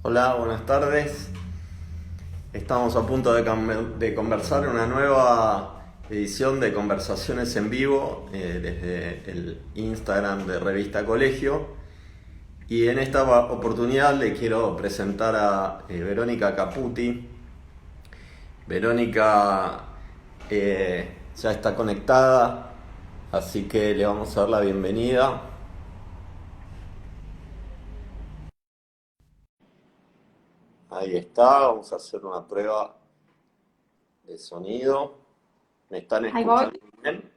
Hola, buenas tardes. Estamos a punto de conversar una nueva edición de Conversaciones en Vivo desde el Instagram de Revista Colegio. Y en esta oportunidad le quiero presentar a Verónica Caputi. Verónica ya está conectada, así que le vamos a dar la bienvenida. Ahí está, vamos a hacer una prueba de sonido. ¿Me están Ahí voy. escuchando bien?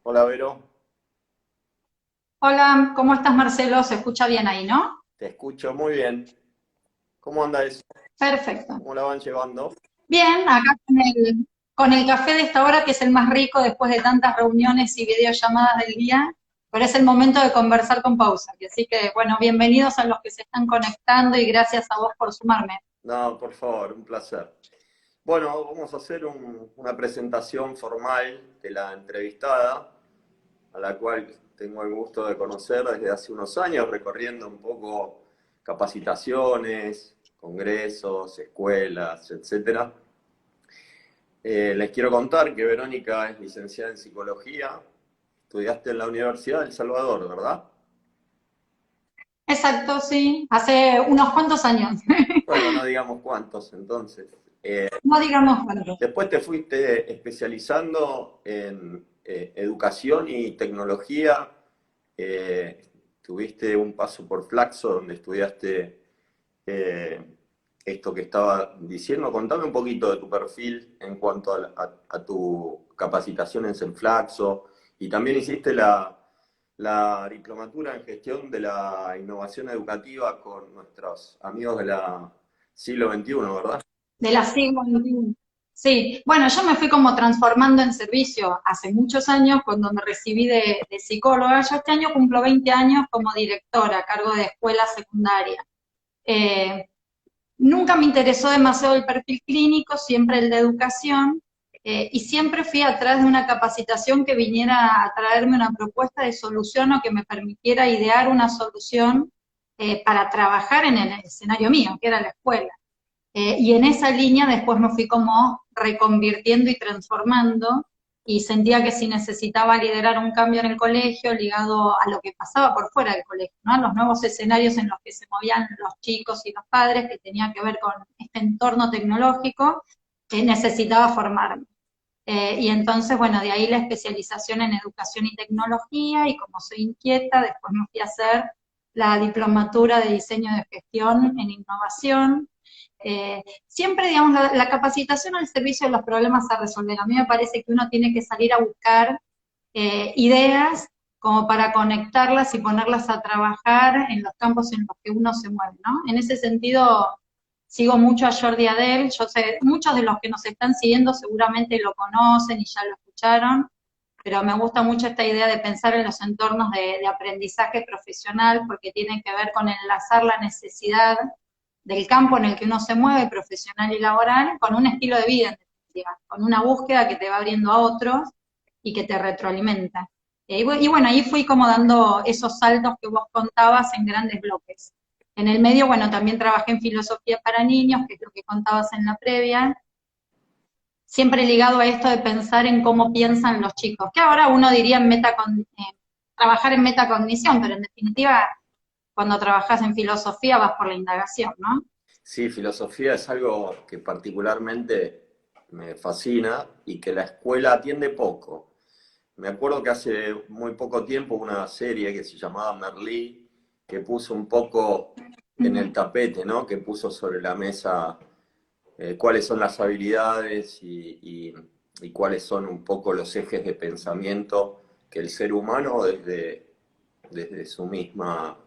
Hola, Vero. Hola, ¿cómo estás, Marcelo? Se escucha bien ahí, ¿no? Te escucho muy bien. ¿Cómo anda eso? Perfecto. ¿Cómo la van llevando? Bien, acá con el café de esta hora, que es el más rico después de tantas reuniones y videollamadas del día, pero es el momento de conversar con pausa. Así que, bueno, bienvenidos a los que se están conectando y gracias a vos por sumarme. No, por favor, un placer. Bueno, vamos a hacer una presentación formal de la entrevistada, a la cual tengo el gusto de conocer desde hace unos años, recorriendo un poco capacitaciones, congresos, escuelas, etcétera. Les quiero contar que Verónica es licenciada en psicología. Estudiaste en la Universidad del Salvador, ¿verdad? Exacto, sí, hace unos cuantos años. Bueno, no digamos cuántos entonces. Eh, No digamos cuántos. Después te fuiste especializando en educación y tecnología. Tuviste un paso por Flaxo, donde estudiaste eh, esto que estaba diciendo. Contame un poquito de tu perfil en cuanto a tu capacitación en Flaxo. Y también hiciste la diplomatura en gestión de la innovación educativa con nuestros amigos de la siglo XXI, ¿verdad? De la siglo XXI. Sí, bueno, yo me fui como transformando en servicio hace muchos años cuando me recibí de psicóloga. Yo este año cumplo 20 años como directora a cargo de escuela secundaria. Eh, Nunca me interesó demasiado el perfil clínico, siempre el de educación, y siempre fui atrás de una capacitación que viniera a traerme una propuesta de solución o que me permitiera idear una solución para trabajar en el escenario mío, que era la escuela. Y en esa línea después me fui como reconvirtiendo y transformando y sentía que si necesitaba liderar un cambio en el colegio ligado a lo que pasaba por fuera del colegio, ¿no? Los nuevos escenarios en los que se movían los chicos y los padres, que tenía que ver con este entorno tecnológico, necesitaba formarme. Y entonces, bueno, de ahí la especialización en educación y tecnología, y como soy inquieta, después me fui a hacer la diplomatura de diseño de gestión en innovación. Siempre, digamos, la capacitación al servicio de los problemas a resolver. A mí me parece que uno tiene que salir a buscar ideas como para conectarlas y ponerlas a trabajar en los campos en los que uno se mueve, ¿no? En ese sentido, sigo mucho a Jordi Adel. Yo sé, muchos de los que nos están siguiendo seguramente lo conocen y ya lo escucharon, pero me gusta mucho esta idea de pensar en los entornos de aprendizaje profesional, porque tiene que ver con enlazar la necesidad del campo en el que uno se mueve, profesional y laboral, con un estilo de vida, en definitiva, con una búsqueda que te va abriendo a otros y que te retroalimenta. Y bueno, ahí fui como dando esos saltos que vos contabas en grandes bloques. En el medio, bueno, también trabajé en filosofía para niños, que es lo que contabas en la previa, siempre ligado a esto de pensar en cómo piensan los chicos, que ahora uno diría en trabajar en metacognición, pero en definitiva, cuando trabajas en filosofía vas por la indagación, ¿no? Sí, filosofía es algo que particularmente me fascina y que la escuela atiende poco. Me acuerdo que hace muy poco tiempo una serie que se llamaba Merlí, que puso un poco en el tapete, ¿no? Que puso sobre la mesa cuáles son las habilidades y cuáles son un poco los ejes de pensamiento que el ser humano desde su misma,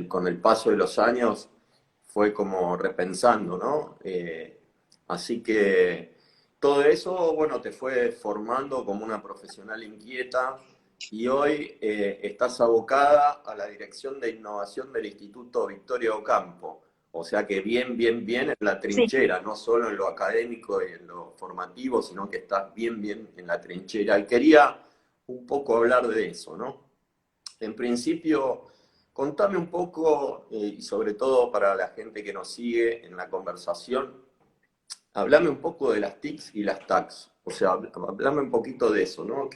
con el paso de los años fue como repensando, ¿no? Así que todo eso, bueno, te fue formando como una profesional inquieta y hoy estás abocada a la dirección de innovación del Instituto Victoria Ocampo. O sea que bien, bien, bien en la Sí. trinchera, no solo en lo académico y en lo formativo, sino que estás bien, bien en la trinchera. Y quería un poco hablar de eso, ¿no? En principio, Contame un poco, y sobre todo para la gente que nos sigue en la conversación, hablame un poco de las TICs y las TACs. O sea, hablame un poquito de eso, ¿no?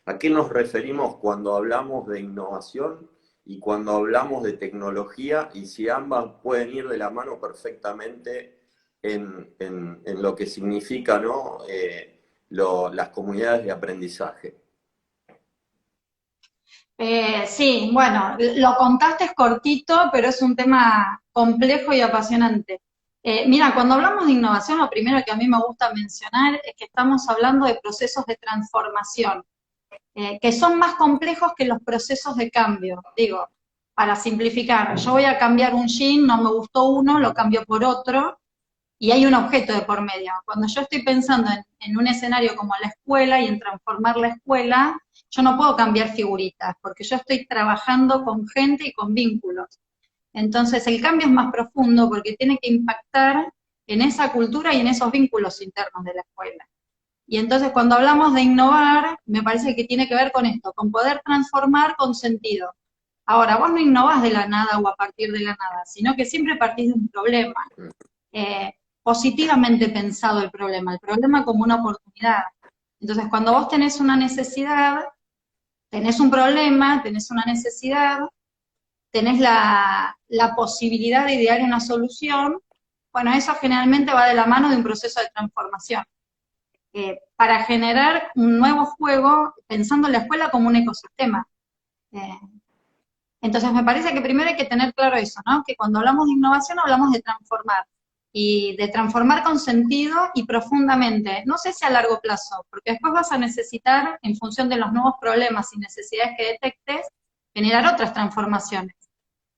¿A qué nos referimos cuando hablamos de innovación y cuando hablamos de tecnología? Y si ambas pueden ir de la mano perfectamente en lo que significa, ¿no? Las comunidades de aprendizaje. Sí, bueno, lo contaste es cortito, pero es un tema complejo y apasionante. Mira, cuando hablamos de innovación, lo primero que a mí me gusta mencionar es que estamos hablando de procesos de transformación, que son más complejos que los procesos de cambio. Digo, para simplificar, yo voy a cambiar un jean, no me gustó uno, lo cambio por otro, y hay un objeto de por medio. Cuando yo estoy pensando en un escenario como la escuela y en transformar la escuela, yo no puedo cambiar figuritas, porque yo estoy trabajando con gente y con vínculos. Entonces el cambio es más profundo porque tiene que impactar en esa cultura y en esos vínculos internos de la escuela. Y entonces cuando hablamos de innovar, me parece que tiene que ver con esto, con poder transformar con sentido. Ahora, vos no innovás de la nada o a partir de la nada, sino que siempre partís de un problema. Eh, Positivamente pensado el problema como una oportunidad. Entonces, cuando vos tenés una necesidad, tenés un problema, tenés una necesidad, tenés la posibilidad de idear una solución, bueno, eso generalmente va de la mano de un proceso de transformación. Para generar un nuevo juego, pensando en la escuela como un ecosistema. Eh, entonces, me parece que primero hay que tener claro eso, ¿no? Que cuando hablamos de innovación hablamos de transformar, y de transformar con sentido y profundamente. No sé si a largo plazo, porque después vas a necesitar, en función de los nuevos problemas y necesidades que detectes, generar otras transformaciones.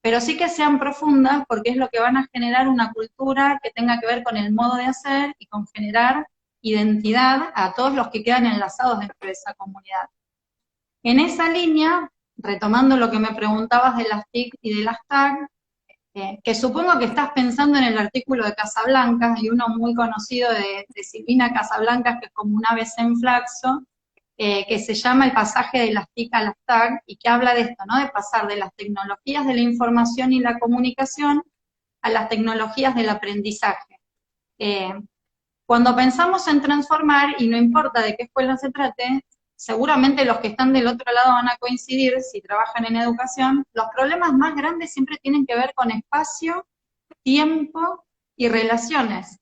Pero sí que sean profundas, porque es lo que van a generar una cultura que tenga que ver con el modo de hacer y con generar identidad a todos los que quedan enlazados dentro de esa comunidad. En esa línea, retomando lo que me preguntabas de las TIC y de las TAG, que supongo que estás pensando en el artículo de Casablancas, hay uno muy conocido de Silvina Casablancas, que es como un ABC en flaxo, que se llama El pasaje de las TIC a las TAG, y que habla de esto, ¿no? De pasar de las tecnologías de la información y la comunicación a las tecnologías del aprendizaje. Eh, Cuando pensamos en transformar, y no importa de qué escuela se trate, seguramente los que están del otro lado van a coincidir, si trabajan en educación, los problemas más grandes siempre tienen que ver con espacio, tiempo y relaciones,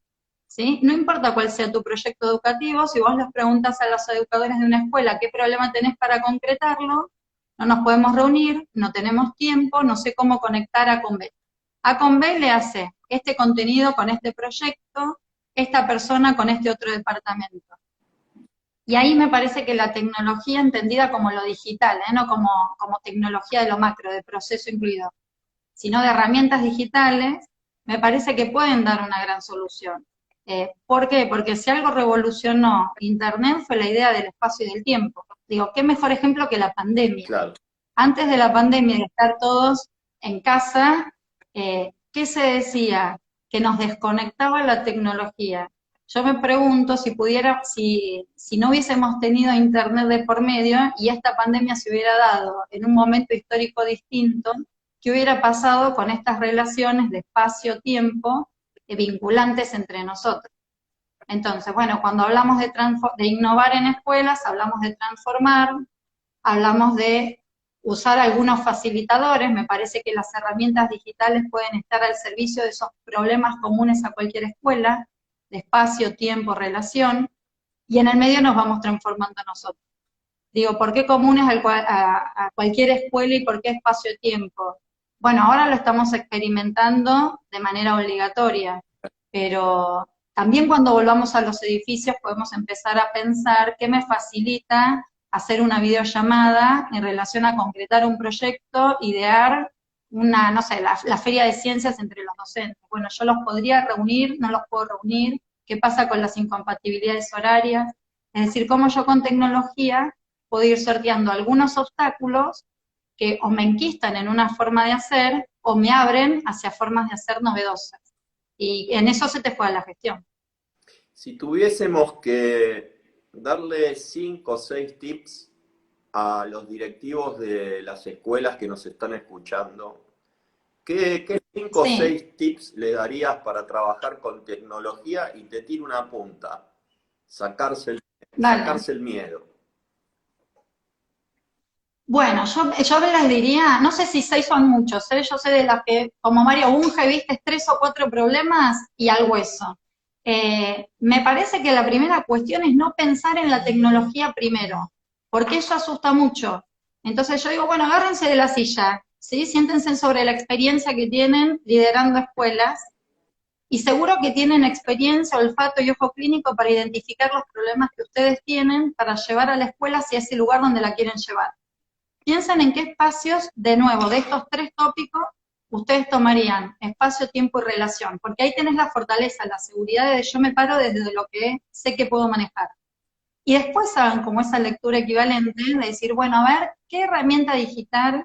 ¿sí? No importa cuál sea tu proyecto educativo, si vos les preguntas a los educadores de una escuela qué problema tenés para concretarlo, no nos podemos reunir, no tenemos tiempo, no sé cómo conectar a Convé. A Convé le hace este contenido con este proyecto, esta persona con este otro departamento. Y ahí me parece que la tecnología entendida como lo digital, no como tecnología de lo macro, de proceso incluido, sino de herramientas digitales, me parece que pueden dar una gran solución. ¿Por qué? Porque si algo revolucionó Internet fue la idea del espacio y del tiempo. Digo, ¿qué mejor ejemplo que la pandemia? Claro. Antes de la pandemia, de estar todos en casa, ¿qué se decía? Que nos desconectaba la tecnología. Yo me pregunto si no hubiésemos tenido internet de por medio y esta pandemia se hubiera dado en un momento histórico distinto, ¿qué hubiera pasado con estas relaciones de espacio-tiempo vinculantes entre nosotros? Entonces, bueno, cuando hablamos de innovar en escuelas, hablamos de transformar, hablamos de usar algunos facilitadores, me parece que las herramientas digitales pueden estar al servicio de esos problemas comunes a cualquier escuela, de espacio, tiempo, relación, y en el medio nos vamos transformando nosotros. Digo, ¿por qué comunes a cualquier escuela y por qué espacio-tiempo? Bueno, ahora lo estamos experimentando de manera obligatoria, pero también cuando volvamos a los edificios podemos empezar a pensar qué me facilita hacer una videollamada en relación a concretar un proyecto, idear una, no sé, la feria de ciencias entre los docentes. Bueno, yo los podría reunir, no los puedo reunir, ¿qué pasa con las incompatibilidades horarias? Es decir, cómo yo con tecnología puedo ir sorteando algunos obstáculos que o me enquistan en una forma de hacer o me abren hacia formas de hacer novedosas. Y en eso se te juega la gestión. Si tuviésemos que darle 5 o 6 tips a los directivos de las escuelas que nos están escuchando, ¿qué 5 o 6 tips le darías para trabajar con tecnología? Y te tiro una punta, sacarse el, dale. sacarse el miedo. Bueno, yo les diría, no sé si 6 son muchos, ¿eh? Yo sé de las que, como Mario Bunge, viste, 3 o 4 problemas y al hueso. Me parece que la primera cuestión es no pensar en la tecnología primero, porque eso asusta mucho. Entonces yo digo, bueno, agárrense de la silla, ¿sí? Siéntense sobre la experiencia que tienen liderando escuelas y seguro que tienen experiencia, olfato y ojo clínico para identificar los problemas que ustedes tienen para llevar a la escuela hacia ese lugar donde la quieren llevar. Piensen en qué espacios, de nuevo, de estos 3 tópicos, ustedes tomarían espacio, tiempo y relación, porque ahí tenés la fortaleza, la seguridad de yo me paro desde lo que sé que puedo manejar. Y después hagan como esa lectura equivalente de decir, bueno, a ver, ¿qué herramienta digital,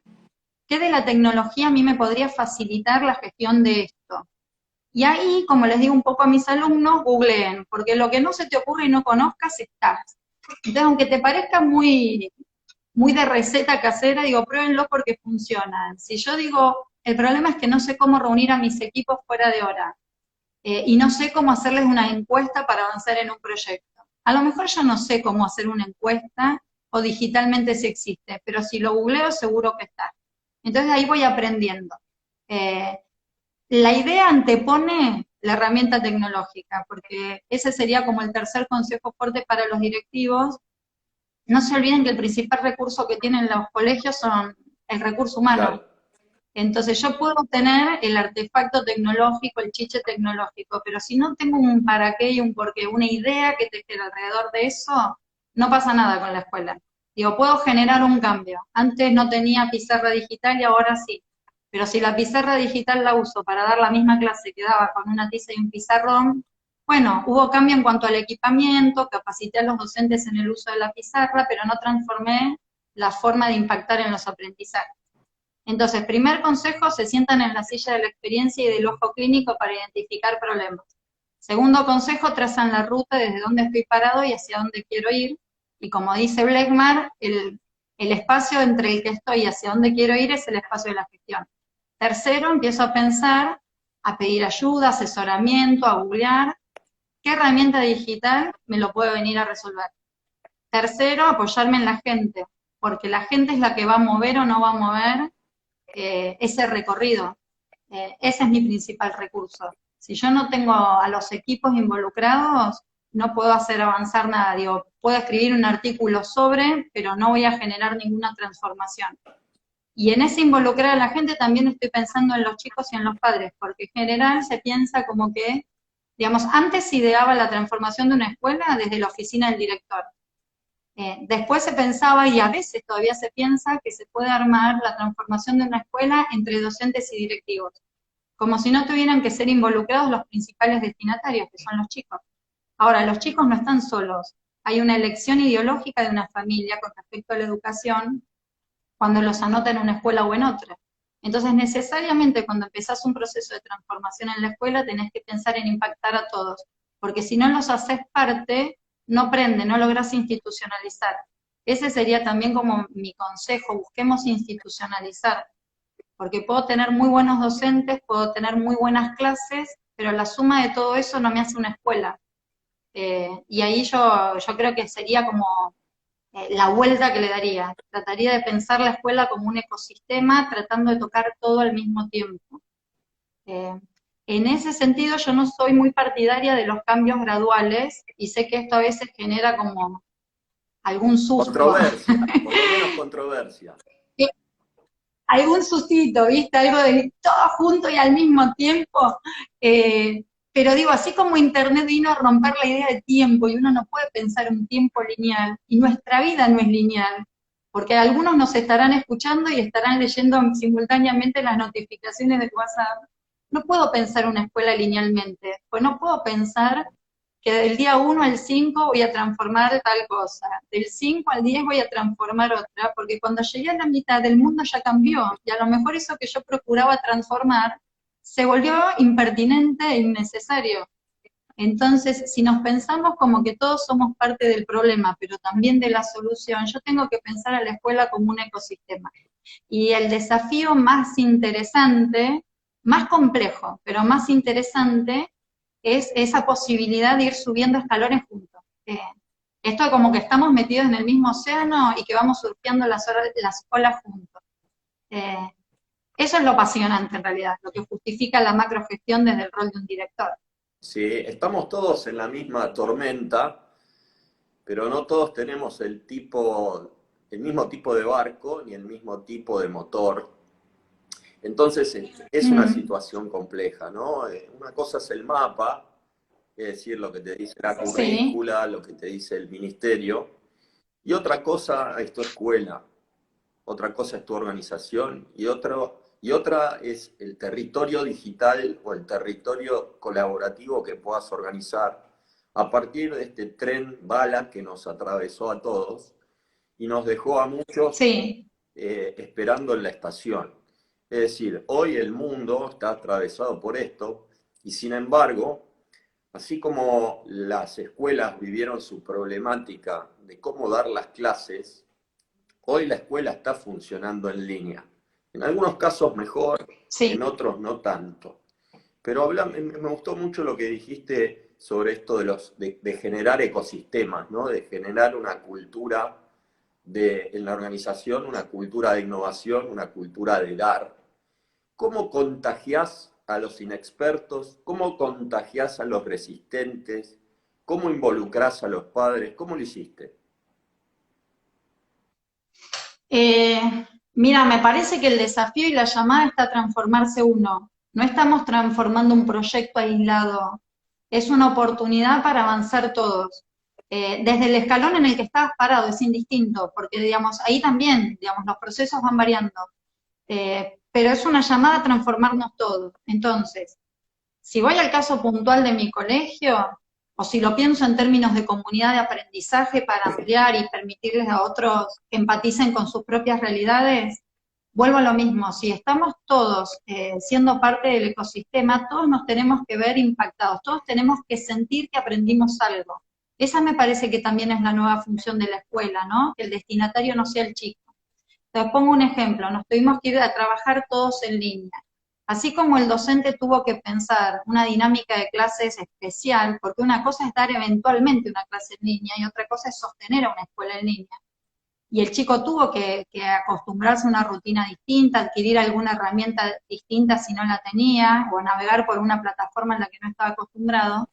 qué de la tecnología a mí me podría facilitar la gestión de esto? Y ahí, como les digo un poco a mis alumnos, googleen, porque lo que no se te ocurre y no conozcas, estás. Entonces, aunque te parezca muy de receta casera, digo, pruébenlo porque funcionan. Si yo digo, el problema es que no sé cómo reunir a mis equipos fuera de hora, y no sé cómo hacerles una encuesta para avanzar en un proyecto. A lo mejor yo no sé cómo hacer una encuesta, o digitalmente si existe, pero si lo googleo seguro que está. Entonces ahí voy aprendiendo. Eh, la idea antepone la herramienta tecnológica, porque ese sería como el tercer consejo fuerte para los directivos. No se olviden que el principal recurso que tienen los colegios son el recurso humano. Claro. Entonces yo puedo tener el artefacto tecnológico, el chiche tecnológico, pero si no tengo un para qué y un porqué, una idea que te quede alrededor de eso, no pasa nada con la escuela. Digo, puedo generar un cambio. Antes no tenía pizarra digital y ahora sí. Pero si la pizarra digital la uso para dar la misma clase que daba con una tiza y un pizarrón, bueno, hubo cambio en cuanto al equipamiento, capacité a los docentes en el uso de la pizarra, pero no transformé la forma de impactar en los aprendizajes. Entonces, primer consejo, se sientan en la silla de la experiencia y del ojo clínico para identificar problemas. Segundo consejo, trazan la ruta desde dónde estoy parado y hacia dónde quiero ir. Y como dice Bleckmar, el espacio entre el que estoy y hacia dónde quiero ir es el espacio de la gestión. Tercero, empiezo a pensar, a pedir ayuda, asesoramiento, a googlear, ¿qué herramienta digital me lo puede venir a resolver? Tercero, apoyarme en la gente, porque la gente es la que va a mover o no va a mover ese recorrido. Ese es mi principal recurso. Si yo no tengo a los equipos involucrados, no puedo hacer avanzar nada. Digo, puedo escribir un artículo sobre, pero no voy a generar ninguna transformación. Y en ese involucrar a la gente también estoy pensando en los chicos y en los padres, porque en general se piensa como que, digamos, antes se ideaba la transformación de una escuela desde la oficina del director. Después se pensaba, y a veces todavía se piensa, que se puede armar la transformación de una escuela entre docentes y directivos, como si no tuvieran que ser involucrados los principales destinatarios, que son los chicos. Ahora, los chicos no están solos, hay una elección ideológica de una familia con respecto a la educación cuando los anota en una escuela o en otra. Entonces, necesariamente cuando empezás un proceso de transformación en la escuela, tenés que pensar en impactar a todos, porque si no los haces parte, no prende, no lográs institucionalizar. Ese sería también como mi consejo, busquemos institucionalizar, porque puedo tener muy buenos docentes, puedo tener muy buenas clases, pero la suma de todo eso no me hace una escuela. Y ahí yo creo que sería como la vuelta que le daría. Trataría de pensar la escuela como un ecosistema, tratando de tocar todo al mismo tiempo. Eh, en ese sentido, yo no soy muy partidaria de los cambios graduales, y sé que esto a veces genera como algún susto, Controversia, por lo menos controversia. algún sustito, ¿viste? Algo de todo junto y al mismo tiempo. Eh, pero digo, así como Internet vino a romper la idea de tiempo, y uno no puede pensar un tiempo lineal, y nuestra vida no es lineal, porque algunos nos estarán escuchando y estarán leyendo simultáneamente las notificaciones de WhatsApp. No puedo pensar una escuela linealmente, pues no puedo pensar que del día 1 al 5 voy a transformar tal cosa, del 5 al 10 voy a transformar otra, porque cuando llegué a la mitad del mundo ya cambió, y a lo mejor eso que yo procuraba transformar se volvió impertinente e innecesario. Entonces, si nos pensamos como que todos somos parte del problema, pero también de la solución, yo tengo que pensar a la escuela como un ecosistema. Y el desafío más interesante, más complejo, pero más interesante, es esa posibilidad de ir subiendo escalones juntos. Esto como que estamos metidos en el mismo océano y que vamos surfeando las olas juntos. Eh, Eso es lo apasionante en realidad, lo que justifica la macrogestión desde el rol de un director. Sí, estamos todos en la misma tormenta, pero no todos tenemos el mismo tipo de barco ni el mismo tipo de motor. Entonces es una Mm, situación compleja, ¿no? Una cosa es el mapa, es decir, lo que te dice la sí, currícula, lo que te dice el ministerio, y otra cosa es tu escuela, otra cosa es tu organización, y otra es el territorio digital o el territorio colaborativo que puedas organizar a partir de este tren bala que nos atravesó a todos y nos dejó a muchos sí. esperando en la estación. Es decir, hoy el mundo está atravesado por esto y sin embargo, así como las escuelas vivieron su problemática de cómo dar las clases, hoy la escuela está funcionando en línea. En algunos casos mejor, en Sí, otros no tanto. Pero me gustó mucho lo que dijiste sobre esto de generar ecosistemas, ¿no? De generar una cultura en la organización, una cultura de innovación, una cultura de dar. ¿Cómo contagiás a los inexpertos? ¿Cómo contagiás a los resistentes? ¿Cómo involucrás a los padres? ¿Cómo lo hiciste? Eh, mira, me parece que el desafío y la llamada está a transformarse uno. No estamos transformando un proyecto aislado. Es una oportunidad para avanzar todos. Desde el escalón en el que estás parado es indistinto, porque digamos, ahí también, digamos, los procesos van variando. Pero es una llamada a transformarnos todos. Entonces, si voy al caso puntual de mi colegio, o si lo pienso en términos de comunidad de aprendizaje para ampliar y permitirles a otros que empaticen con sus propias realidades, vuelvo a lo mismo, si estamos todos siendo parte del ecosistema, todos nos tenemos que ver impactados, todos tenemos que sentir que aprendimos algo. Esa me parece que también es la nueva función de la escuela, ¿no? Que el destinatario no sea el chico. Te pongo un ejemplo, nos tuvimos que ir a trabajar todos en línea. Así como el docente tuvo que pensar una dinámica de clases especial, porque una cosa es dar eventualmente una clase en línea y otra cosa es sostener a una escuela en línea. Y el chico tuvo que acostumbrarse a una rutina distinta, adquirir alguna herramienta distinta si no la tenía, o navegar por una plataforma en la que no estaba acostumbrado.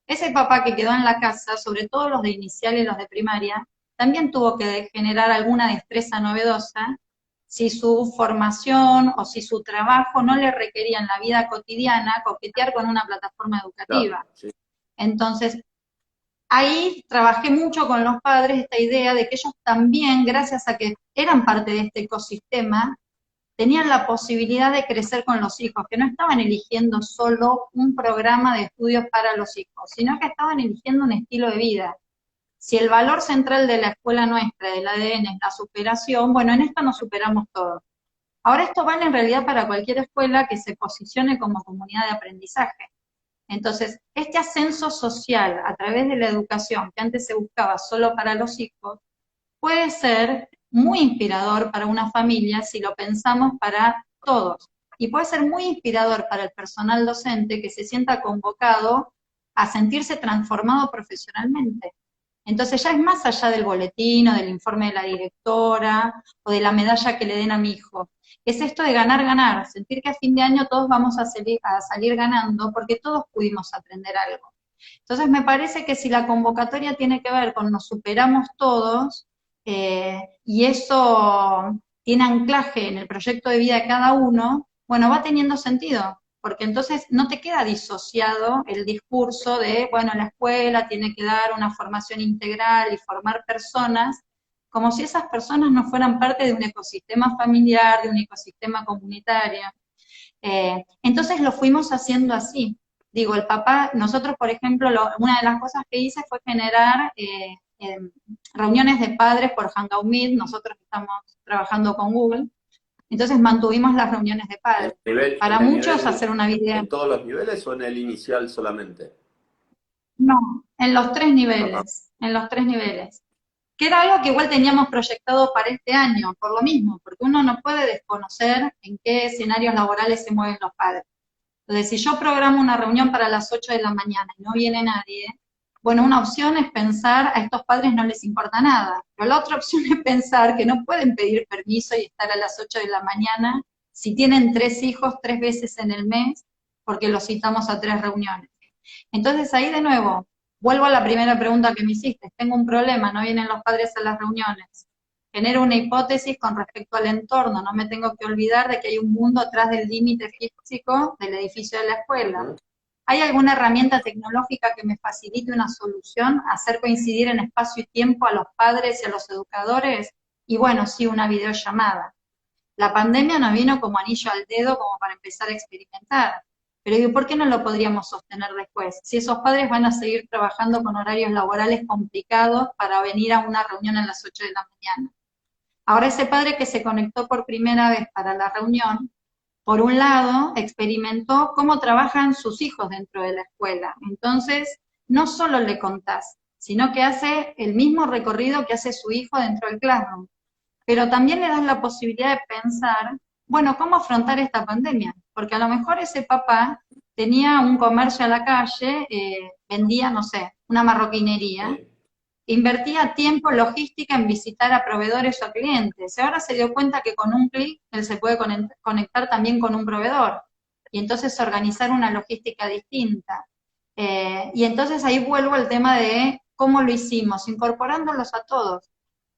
Ese papá que quedó en la casa, sobre todo los de inicial y los de primaria, también tuvo que generar alguna destreza novedosa si su formación o si su trabajo no le requería en la vida cotidiana coquetear con una plataforma Claro, educativa. sí. Entonces, ahí trabajé mucho con los padres esta idea de que ellos también, gracias a que eran parte de este ecosistema, tenían la posibilidad de crecer con los hijos, que no estaban eligiendo solo un programa de estudios para los hijos, sino que estaban eligiendo un estilo de vida. Si el valor central de la escuela nuestra, del ADN, es la superación, bueno, en esto nos superamos todos. Ahora esto vale en realidad para cualquier escuela que se posicione como comunidad de aprendizaje. Entonces, este ascenso social a través de la educación, que antes se buscaba solo para los hijos, puede ser muy inspirador para una familia si lo pensamos para todos. Y puede ser muy inspirador para el personal docente que se sienta convocado a sentirse transformado profesionalmente. Entonces ya es más allá del boletín o del informe de la directora o de la medalla que le den a mi hijo. Es esto de ganar, ganar, sentir que a fin de año todos vamos a salir ganando porque todos pudimos aprender algo. Entonces me parece que si la convocatoria tiene que ver con nos superamos todos, y eso tiene anclaje en el proyecto de vida de cada uno, bueno, va teniendo sentido, porque entonces no te queda disociado el discurso de, bueno, la escuela tiene que dar una formación integral y formar personas, como si esas personas no fueran parte de un ecosistema familiar, de un ecosistema comunitario. Entonces lo fuimos haciendo así. Digo, el papá, nosotros, por ejemplo, una de las cosas que hice fue generar reuniones de padres por Hangout Meet, nosotros estamos trabajando con Google, entonces mantuvimos las reuniones de padres. Para En el muchos nivel, hacer una video, en todos los niveles o en el inicial solamente? No, en los tres Ajá. niveles, en los tres niveles. Que era algo que igual teníamos proyectado para este año, por lo mismo, porque uno no puede desconocer en qué escenarios laborales se mueven los padres. Entonces, si yo programo una reunión para las 8 de la mañana y no viene nadie, bueno, una opción es pensar a estos padres no les importa nada, pero la otra opción es pensar que no pueden pedir permiso y estar a las 8 de la mañana si tienen tres hijos 3 veces en el mes, porque los citamos a 3 reuniones. Entonces ahí de nuevo, vuelvo a la primera pregunta que me hiciste, tengo un problema, no vienen los padres a las reuniones. Genero una hipótesis con respecto al entorno, no me tengo que olvidar de que hay un mundo atrás del límite físico del edificio de la escuela. Ujú. ¿Hay alguna herramienta tecnológica que me facilite una solución, hacer coincidir en espacio y tiempo a los padres y a los educadores? Y bueno, sí, una videollamada. La pandemia nos vino como anillo al dedo como para empezar a experimentar. Pero digo, ¿por qué no lo podríamos sostener después? Si esos padres van a seguir trabajando con horarios laborales complicados para venir a una reunión a las 8 de la mañana. Ahora ese padre que se conectó por primera vez para la reunión, por un lado, experimentó cómo trabajan sus hijos dentro de la escuela. Entonces, no solo le contás, sino que hace el mismo recorrido que hace su hijo dentro del classroom, pero también le das la posibilidad de pensar, bueno, ¿cómo afrontar esta pandemia? Porque a lo mejor ese papá tenía un comercio a la calle, vendía, no sé, una marroquinería, Sí. invertía tiempo, logística en visitar a proveedores o a clientes. Y ahora se dio cuenta que con un clic él se puede conectar también con un proveedor y entonces organizar una logística distinta. Y entonces ahí vuelvo al tema de cómo lo hicimos, incorporándolos a todos,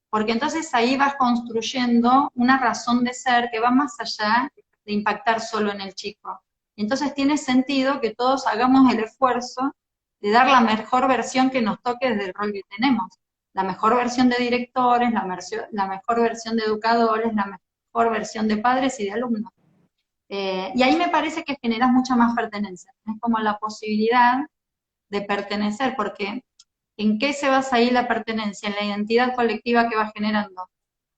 porque entonces ahí vas construyendo una razón de ser que va más allá de impactar solo en el chico. Entonces tiene sentido que todos hagamos el esfuerzo de dar la mejor versión que nos toque desde el rol que tenemos. La mejor versión de directores, la mejor versión de educadores, la mejor versión de padres y de alumnos. Y ahí me parece que generas mucha más pertenencia. Es como la posibilidad de pertenecer, porque ¿en qué se basa ahí la pertenencia? En la identidad colectiva que va generando,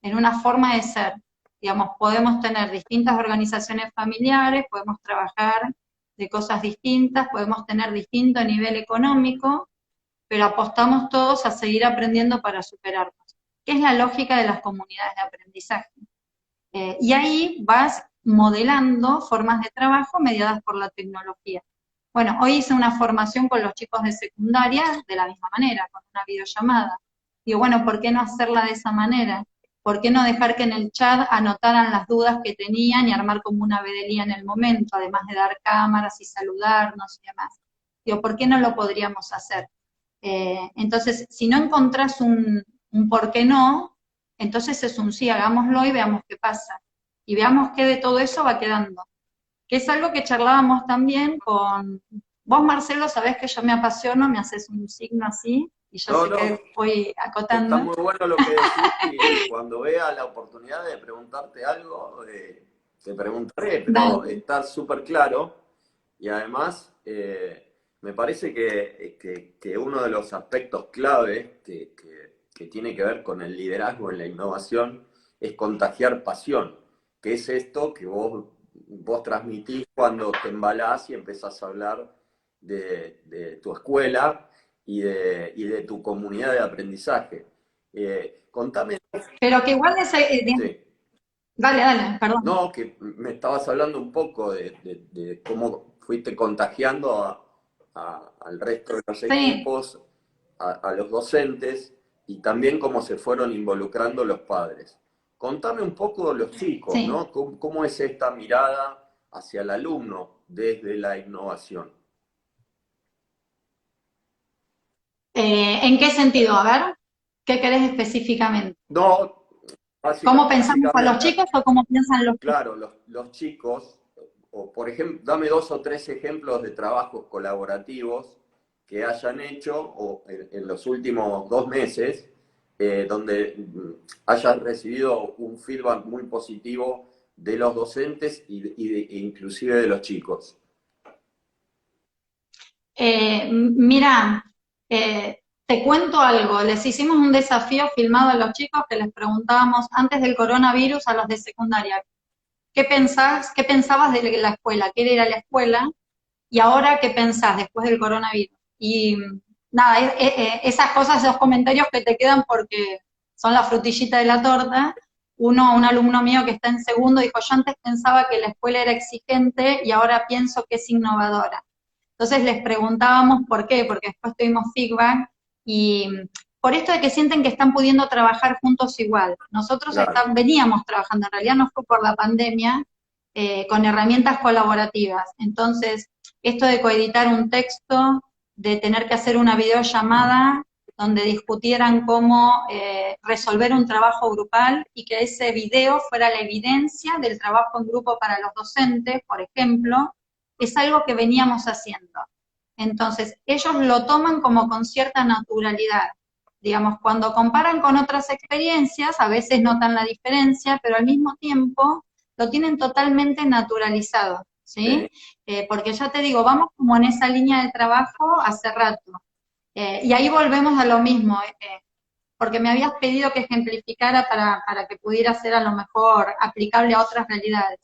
en una forma de ser. Digamos, podemos tener distintas organizaciones familiares, podemos trabajar de cosas distintas, podemos tener distinto nivel económico, pero apostamos todos a seguir aprendiendo para superarnos, que es la lógica de las comunidades de aprendizaje. Y ahí vas modelando formas de trabajo mediadas por la tecnología. Bueno, hoy hice una formación con los chicos de secundaria de la misma manera, con una videollamada. Digo, bueno, ¿por qué no hacerla de esa manera? ¿Por qué no dejar que en el chat anotaran las dudas que tenían y armar como una vedelía en el momento, además de dar cámaras y saludarnos y demás? Digo, ¿por qué no lo podríamos hacer? Entonces, si no encontrás un por qué no, entonces es un sí, hagámoslo y veamos qué pasa. Y veamos qué de todo eso va quedando. Que es algo que charlábamos también con vos, Marcelo, sabés que yo me apasiono, me haces un signo así, y yo No, sé no, que voy está acotando. muy bueno lo que decís y cuando vea la oportunidad de preguntarte algo, te preguntaré, pero Dale. está súper claro y además me parece que uno de los aspectos clave que tiene que ver con el liderazgo en la innovación es contagiar pasión, que es esto que vos transmitís cuando te embalás y empezás a hablar de tu escuela y de tu comunidad de aprendizaje. Contame. Pero que igual ese, Sí. dale, dale, perdón. No, que me estabas hablando un poco de cómo fuiste contagiando al resto de los Sí, equipos, a los docentes y también cómo se fueron involucrando los padres. Contame un poco de los chicos, sí. ¿no? ¿Cómo es esta mirada hacia el alumno desde la innovación? ¿En qué sentido? A ver, ¿qué querés específicamente? No, ¿Cómo pensamos a los básicamente, chicos o cómo piensan los chicos? claro, los chicos, o por ejemplo, dame dos o tres ejemplos de trabajos colaborativos que hayan hecho o en los últimos 2 meses, donde hayan recibido un feedback muy positivo de los docentes e inclusive de los chicos. Mira, te cuento algo. Les hicimos un desafío filmado a los chicos que les preguntábamos antes del coronavirus a los de secundaria. ¿Qué pensás, qué pensabas de la escuela? ¿Qué era la escuela? Y ahora, ¿qué pensás después del coronavirus? Y nada, esas cosas, esos comentarios que te quedan porque son la frutillita de la torta. Un alumno mío que está en segundo dijo, yo antes pensaba que la escuela era exigente y ahora pienso que es innovadora. Entonces les preguntábamos por qué, porque después tuvimos feedback y por esto de que sienten que están pudiendo trabajar juntos igual. Nosotros Claro, veníamos trabajando, en realidad no fue por la pandemia, con herramientas colaborativas. Entonces, esto de coeditar un texto, de tener que hacer una videollamada donde discutieran cómo resolver un trabajo grupal y que ese video fuera la evidencia del trabajo en grupo para los docentes, por ejemplo, es algo que veníamos haciendo. Entonces, ellos lo toman como con cierta naturalidad. Digamos, cuando comparan con otras experiencias, a veces notan la diferencia, pero al mismo tiempo lo tienen totalmente naturalizado, ¿sí? sí, Porque ya te digo, vamos como en esa línea de trabajo hace rato. Y ahí volvemos a lo mismo, porque me habías pedido que ejemplificara para que pudiera ser a lo mejor aplicable a otras realidades.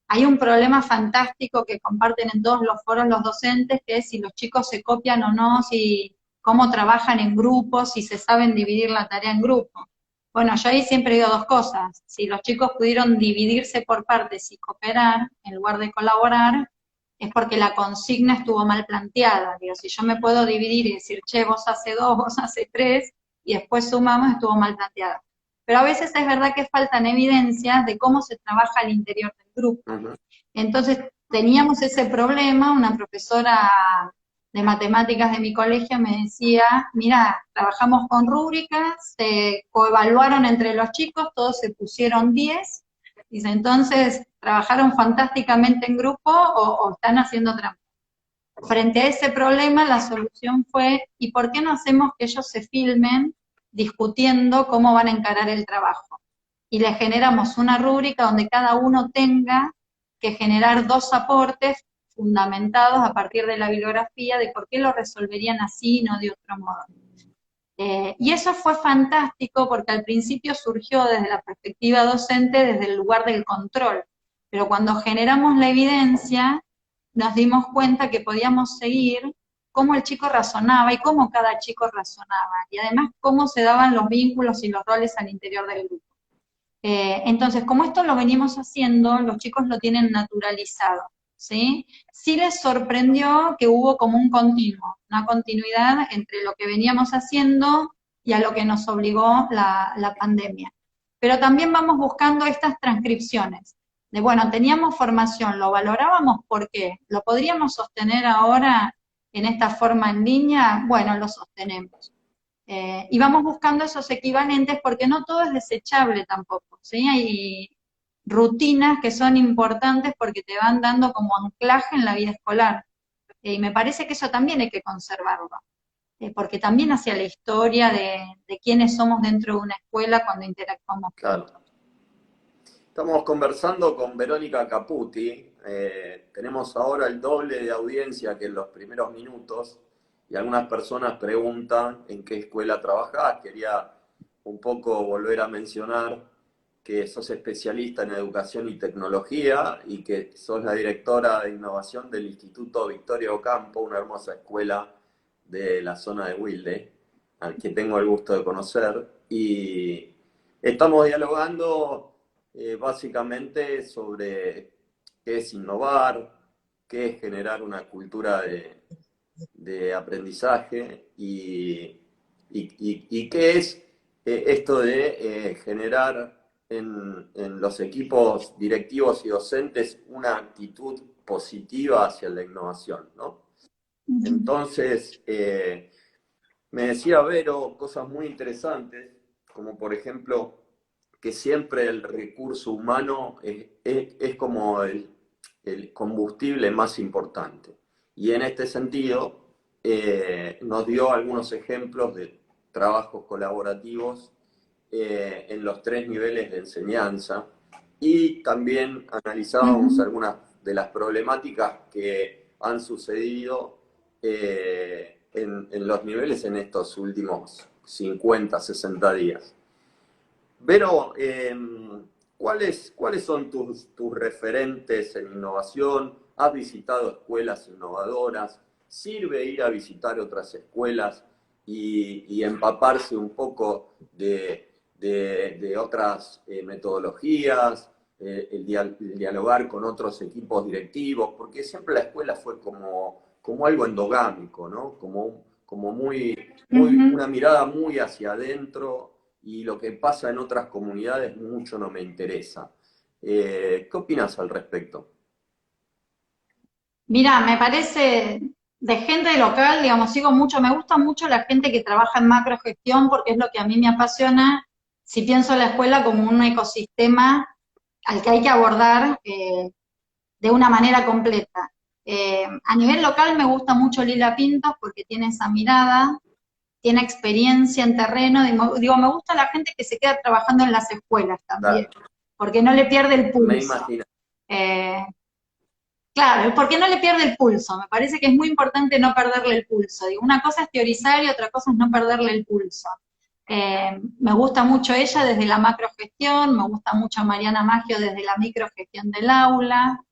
Hay un problema fantástico que comparten en todos los foros los docentes, que es si los chicos se copian o no, si cómo trabajan en grupos, si se saben dividir la tarea en grupo. Bueno, yo ahí siempre digo dos cosas. Si los chicos pudieron dividirse por partes y cooperar en lugar de colaborar, es porque la consigna estuvo mal planteada. Digo, si yo me puedo dividir y decir, che, vos hace dos, vos hace tres, y después sumamos, estuvo mal planteada. Pero a veces es verdad que faltan evidencias de cómo se trabaja al interior del grupo. ujú, Entonces teníamos ese problema, una profesora de matemáticas de mi colegio me decía, mira, trabajamos con rúbricas, se coevaluaron entre los chicos, todos se pusieron 10, dice, entonces, ¿trabajaron fantásticamente en grupo o están haciendo trampa? Frente a ese problema, la solución fue, ¿y por qué no hacemos que ellos se filmen discutiendo cómo van a encarar el trabajo? Y les generamos una rúbrica donde cada uno tenga que generar dos aportes fundamentados a partir de la bibliografía de por qué lo resolverían así y no de otro modo. Y eso fue fantástico porque al principio surgió desde la perspectiva docente, desde el lugar del control, pero cuando generamos la evidencia, nos dimos cuenta que podíamos seguir cómo el chico razonaba y cómo cada chico razonaba, y además cómo se daban los vínculos y los roles al interior del grupo. Entonces, como esto lo venimos haciendo, los chicos lo tienen naturalizado, ¿sí? Sí les sorprendió que hubo como un continuo, una continuidad entre lo que veníamos haciendo y a lo que nos obligó la pandemia. Pero también vamos buscando estas transcripciones, de bueno, teníamos formación, lo valorábamos, ¿por qué? ¿Lo podríamos sostener ahora en esta forma en línea? Bueno, lo sostenemos. Y vamos buscando esos equivalentes porque no todo es desechable tampoco, ¿sí? Hay rutinas que son importantes porque te van dando como anclaje en la vida escolar. Y me parece que eso también hay que conservarlo, porque también hacia la historia de quiénes somos dentro de una escuela cuando interactuamos claro. juntos. Estamos conversando con Verónica Caputi. Tenemos ahora el doble de audiencia que en los primeros minutos y algunas personas preguntan en qué escuela trabajás. Quería un poco volver a mencionar que sos especialista en educación y tecnología y que sos la directora de innovación del Instituto Victoria Ocampo, una hermosa escuela de la zona de Wilde, al que tengo el gusto de conocer. Y estamos dialogando básicamente sobre qué es innovar, qué es generar una cultura de aprendizaje y qué es esto de generar en los equipos directivos y docentes una actitud positiva hacia la innovación, ¿no? Entonces, me decía Vero cosas muy interesantes, como por ejemplo que siempre el recurso humano es como el combustible más importante. Y en este sentido, nos dio algunos ejemplos de trabajos colaborativos en los tres niveles de enseñanza y también analizábamos Ujú. algunas de las problemáticas que han sucedido en los niveles en estos últimos 50, 60 días. Vero, ¿cuáles son tus referentes en innovación? ¿Has visitado escuelas innovadoras? sirve ir a visitar otras escuelas y empaparse un poco de otras metodologías, el dialogar con otros equipos directivos, porque siempre la escuela fue como algo endogámico, ¿no? Como una mirada muy hacia adentro, y lo que pasa en otras comunidades mucho no me interesa. ¿Qué opinas al respecto? Mira, me parece de gente local, digamos, sigo mucho, me gusta mucho la gente que trabaja en macrogestión porque es lo que a mí me apasiona. Si pienso en la escuela como un ecosistema al que hay que abordar de una manera completa. A nivel local me gusta mucho Lila Pintos porque tiene esa mirada, tiene experiencia en terreno, digo, me gusta la gente que se queda trabajando en las escuelas también, Claro, porque no le pierde el me pulso. imagino. Eh, Claro, porque no le pierde el pulso. Me parece que es muy importante no perderle el pulso. Digo, una cosa es teorizar y otra cosa es no perderle el pulso. Me gusta mucho ella desde la macrogestión, me gusta mucho Mariana Maggio desde la microgestión del aula.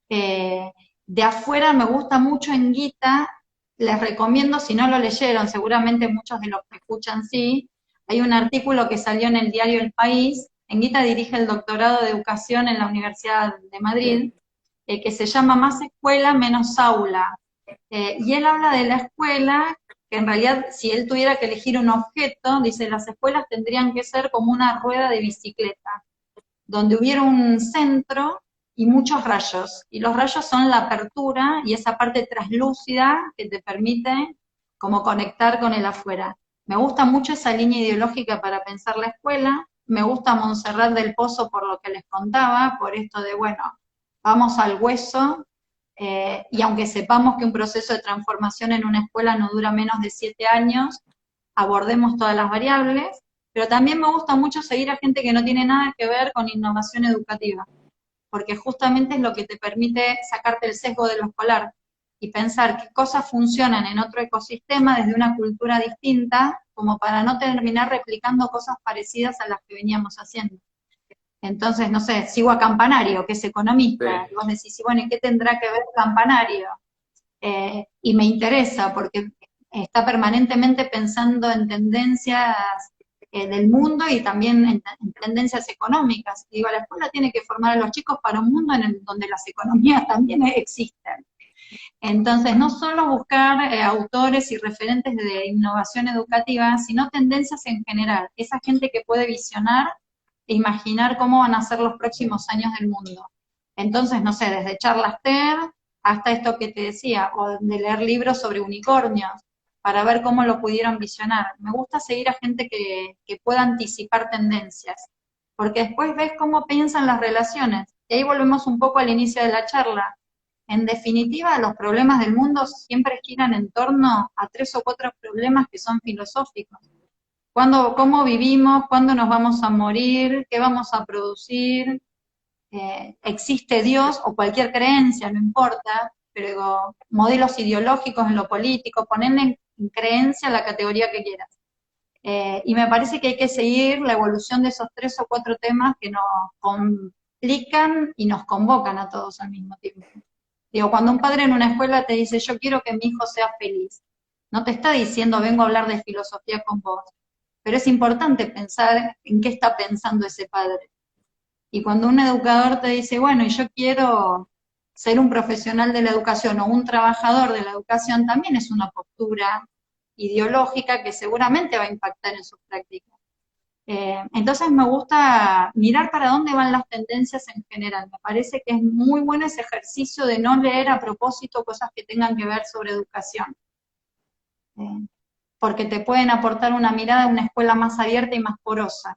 De afuera me gusta mucho en Guita, les recomiendo, si no lo leyeron, seguramente muchos de los que escuchan sí, hay un artículo que salió en el diario El País. En Guita dirige el doctorado de educación en la Universidad de Madrid, que se llama Más escuela, menos aula. Y él habla de la escuela, que en realidad si él tuviera que elegir un objeto, dice, las escuelas tendrían que ser como una rueda de bicicleta, donde hubiera un centro y muchos rayos. Y los rayos son la apertura y esa parte traslúcida que te permite como conectar con el afuera. Me gusta mucho esa línea ideológica para pensar la escuela. Me gusta Montserrat del Pozo por lo que les contaba, por esto de, bueno, vamos al hueso, y aunque sepamos que un proceso de transformación en una escuela no dura menos de 7 años, abordemos todas las variables, pero también me gusta mucho seguir a gente que no tiene nada que ver con innovación educativa, porque justamente es lo que te permite sacarte el sesgo de lo escolar y pensar qué cosas funcionan en otro ecosistema desde una cultura distinta, como para no terminar replicando cosas parecidas a las que veníamos haciendo. Entonces, no sé, sigo a Campanario, que es economista, y vos decís, y bueno, ¿y qué tendrá que ver Campanario? Y me interesa porque está permanentemente pensando en tendencias del mundo y también en tendencias económicas. Digo, la escuela tiene que formar a los chicos para un mundo en el, donde las economías también existen. Entonces, no solo buscar autores y referentes de innovación educativa, sino tendencias en general. Esa gente que puede visionar e imaginar cómo van a ser los próximos años del mundo. Entonces, no sé, desde charlas TED hasta esto que te decía, o de leer libros sobre unicornios, para ver cómo lo pudieron visionar. Me gusta seguir a gente que pueda anticipar tendencias, porque después ves cómo piensan las relaciones. Y ahí volvemos un poco al inicio de la charla. En definitiva, los problemas del mundo siempre giran en torno a 3 o 4 problemas que son filosóficos. ¿Cuándo, cómo vivimos? ¿Cuándo nos vamos a morir? ¿Qué vamos a producir? ¿Existe Dios o cualquier creencia? No importa, pero modelos ideológicos en lo político, ponerle en creencia la categoría que quieras. Y me parece que hay que seguir la evolución de esos 3 o 4 temas que nos complican y nos convocan a todos al mismo tiempo. Digo, cuando un padre en una escuela te dice, yo quiero que mi hijo sea feliz, no te está diciendo, vengo a hablar de filosofía con vos, pero es importante pensar en qué está pensando ese padre. Y cuando un educador te dice, bueno, y yo quiero ser un profesional de la educación o un trabajador de la educación, también es una postura ideológica que seguramente va a impactar en sus prácticas. Entonces me gusta mirar para dónde van las tendencias en general. Me parece que es muy bueno ese ejercicio de no leer a propósito cosas que tengan que ver sobre educación, eh, porque te pueden aportar una mirada de una escuela más abierta y más porosa.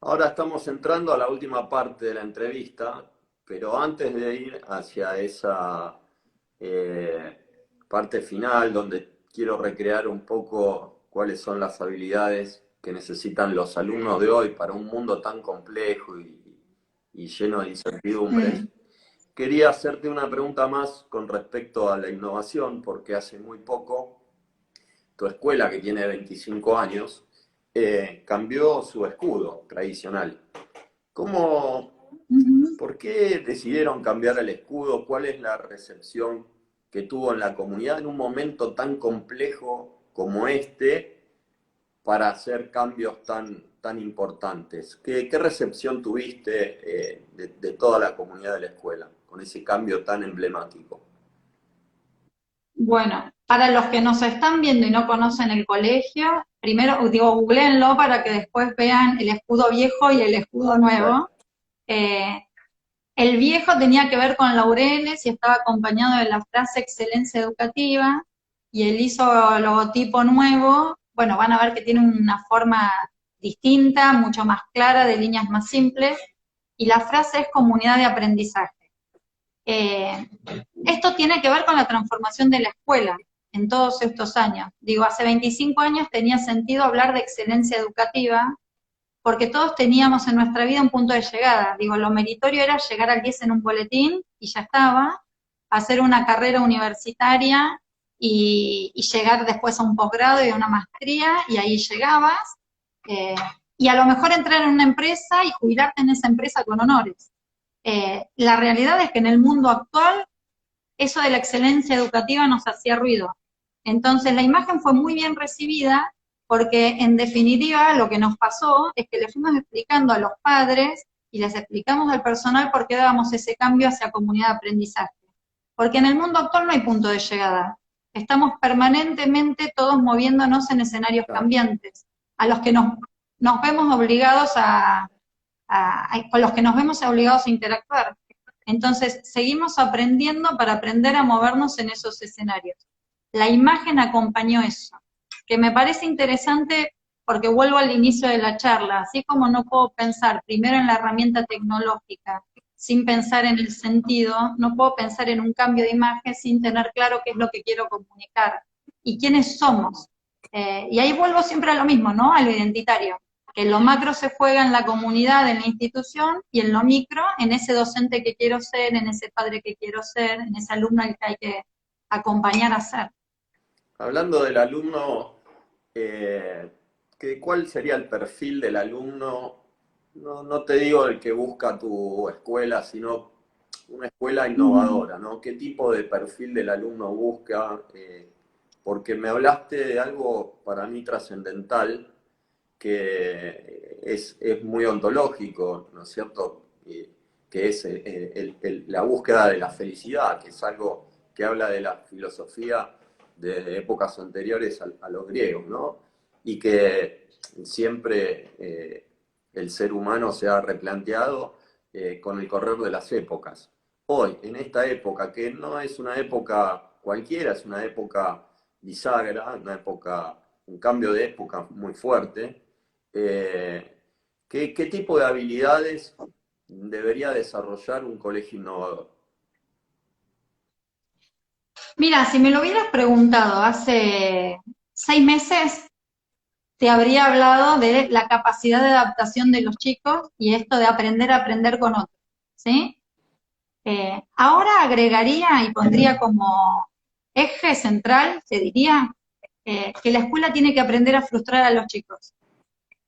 Ahora estamos entrando a la última parte de la entrevista, pero antes de ir hacia esa parte final, donde quiero recrear un poco cuáles son las habilidades que necesitan los alumnos de hoy para un mundo tan complejo y lleno de incertidumbres, Sí. quería hacerte una pregunta más con respecto a la innovación, porque hace muy poco tu escuela, que tiene 25 años, cambió su escudo tradicional. ¿Cómo, Uh -huh. ¿Por qué decidieron cambiar el escudo? ¿Cuál es la recepción que tuvo en la comunidad en un momento tan complejo como este para hacer cambios tan importantes. ¿Qué recepción tuviste de toda la comunidad de la escuela con ese cambio tan emblemático? Bueno, para los que nos están viendo y no conocen el colegio, primero digo, googleenlo para que después vean el escudo viejo y el escudo nuevo. Eh, el viejo tenía que ver con laureles y estaba acompañado de la frase excelencia educativa, y el ISO logotipo nuevo, bueno, van a ver que tiene una forma distinta, mucho más clara, de líneas más simples, y la frase es comunidad de aprendizaje. Eh, Esto tiene que ver con la transformación de la escuela en todos estos años. Digo, hace 25 años tenía sentido hablar de excelencia educativa, porque todos teníamos en nuestra vida un punto de llegada. Digo, lo meritorio era llegar al 10 en un boletín y ya estaba, hacer una carrera universitaria y llegar después a un posgrado y a una maestría, y ahí llegabas, eh, y a lo mejor entrar en una empresa y jubilarte en esa empresa con honores. La realidad es que en el mundo actual eso de la excelencia educativa nos hacía ruido. Entonces la imagen fue muy bien recibida, porque en definitiva lo que nos pasó es que le fuimos explicando a los padres y les explicamos al personal por qué dábamos ese cambio hacia comunidad de aprendizaje. Porque en el mundo actual no hay punto de llegada. Estamos permanentemente todos moviéndonos en escenarios cambiantes, a los que nos vemos obligados con los que nos vemos obligados a interactuar. Entonces, seguimos aprendiendo para aprender a movernos en esos escenarios. La imagen acompañó eso, que me parece interesante porque vuelvo al inicio de la charla. Así como no puedo pensar primero en la herramienta tecnológica sin pensar en el sentido, no puedo pensar en un cambio de imagen sin tener claro qué es lo que quiero comunicar y quiénes somos. Y ahí vuelvo siempre a lo mismo, ¿no? A lo identitario, que en lo macro se juega en la comunidad, en la institución, y en lo micro, en ese docente que quiero ser, en ese padre que quiero ser, en ese alumno al que hay que acompañar a ser. Hablando del alumno, ¿cuál sería el perfil del alumno? No te digo el que busca tu escuela, sino una escuela innovadora, ¿no? ¿Qué tipo de perfil del alumno busca? Porque me hablaste de algo para mí trascendental, que es muy ontológico, ¿no es cierto? Que es la búsqueda de la felicidad, que es algo que habla de la filosofía de épocas anteriores a los griegos, ¿no? Y que siempre el ser humano se ha replanteado con el correr de las épocas. Hoy, en esta época, que no es una época cualquiera, es una época bisagra, un cambio de época muy fuerte, ¿qué tipo de habilidades debería desarrollar un colegio innovador? Mira, si me lo hubieras preguntado hace 6 meses, te habría hablado de la capacidad de adaptación de los chicos y esto de aprender a aprender con otros, ¿sí? Ahora agregaría y pondría como eje central, te diría, que la escuela tiene que aprender a frustrar a los chicos.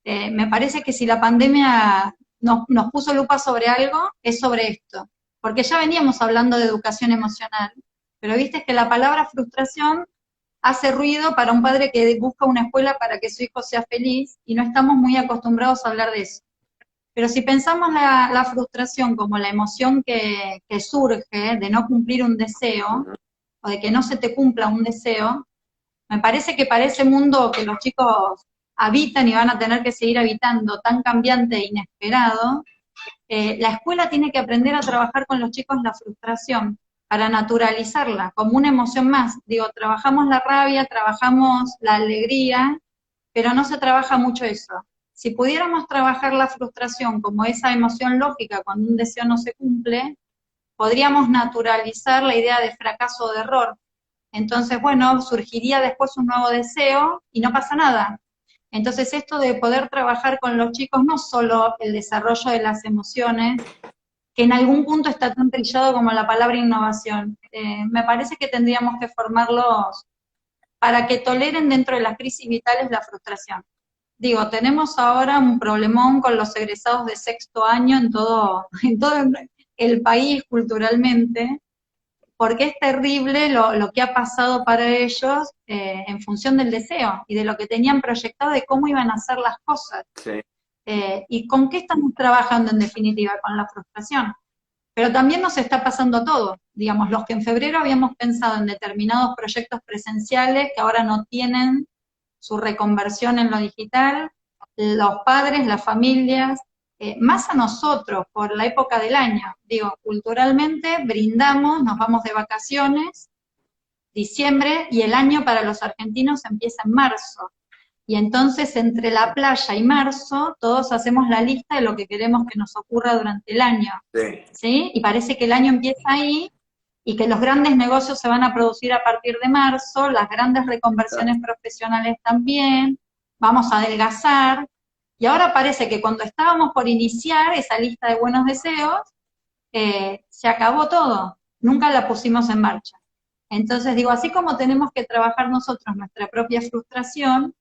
Me parece que si la pandemia nos puso lupa sobre algo, es sobre esto. Porque ya veníamos hablando de educación emocional, pero viste que la palabra frustración hace ruido para un padre que busca una escuela para que su hijo sea feliz, y no estamos muy acostumbrados a hablar de eso. Pero si pensamos la frustración como la emoción que surge de no cumplir un deseo, o de que no se te cumpla un deseo, me parece que para ese mundo que los chicos habitan y van a tener que seguir habitando, tan cambiante e inesperado, la escuela tiene que aprender a trabajar con los chicos la frustración, para naturalizarla como una emoción más. Digo, trabajamos la rabia, trabajamos la alegría, pero no se trabaja mucho eso. Si pudiéramos trabajar la frustración como esa emoción lógica cuando un deseo no se cumple, podríamos naturalizar la idea de fracaso o de error. Entonces, bueno, surgiría después un nuevo deseo y no pasa nada. Entonces, esto de poder trabajar con los chicos, no solo el desarrollo de las emociones, que en algún punto está tan trillado como la palabra innovación. Me parece que tendríamos que formarlos para que toleren dentro de las crisis vitales la frustración. Digo, tenemos ahora un problemón con los egresados de sexto año en todo el país culturalmente, porque es terrible lo que ha pasado para ellos en función del deseo y de lo que tenían proyectado de cómo iban a hacer las cosas. Sí, ¿Y con qué estamos trabajando en definitiva? Con la frustración. Pero también nos está pasando todo. Digamos, los que en febrero habíamos pensado en determinados proyectos presenciales que ahora no tienen su reconversión en lo digital, los padres, las familias, más a nosotros por la época del año. Digo, culturalmente brindamos, nos vamos de vacaciones, diciembre, y el año para los argentinos empieza en marzo. Y entonces entre la playa y marzo todos hacemos la lista de lo que queremos que nos ocurra durante el año, sí. ¿sí? Y parece que el año empieza ahí y que los grandes negocios se van a producir a partir de marzo, las grandes reconversiones profesionales también, vamos a adelgazar. Y ahora parece que cuando estábamos por iniciar esa lista de buenos deseos, se acabó todo, nunca la pusimos en marcha. Entonces digo, así como tenemos que trabajar nosotros nuestra propia frustración,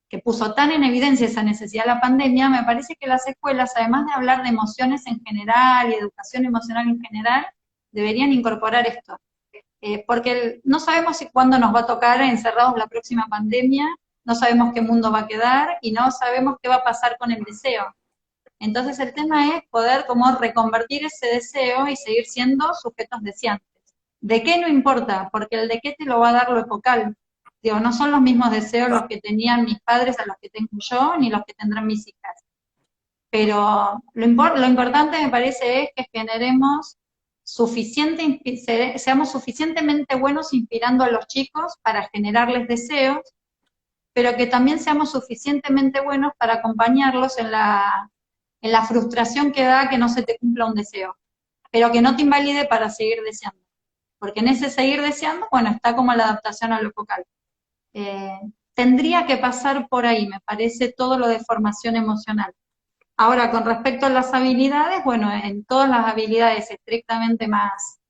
que puso tan en evidencia esa necesidad de la pandemia, me parece que las escuelas, además de hablar de emociones en general y educación emocional en general, deberían incorporar esto. Porque no sabemos si cuándo nos va a tocar encerrados la próxima pandemia, no sabemos qué mundo va a quedar y no sabemos qué va a pasar con el deseo. Entonces el tema es poder como reconvertir ese deseo y seguir siendo sujetos deseantes. ¿De qué no importa? Porque el de qué te lo va a dar lo epocal. Digo, no son los mismos deseos los que tenían mis padres a los que tengo yo, ni los que tendrán mis hijas. Pero lo importante me parece es que generemos seamos suficientemente buenos inspirando a los chicos para generarles deseos, pero que también seamos suficientemente buenos para acompañarlos en la frustración que da que no se te cumpla un deseo, pero que no te invalide para seguir deseando. Porque en ese seguir deseando, bueno, está como la adaptación a lo focal. Tendría que pasar por ahí, me parece, todo lo de formación emocional. Ahora, con respecto a las habilidades, bueno, en todas las habilidades estrictamente más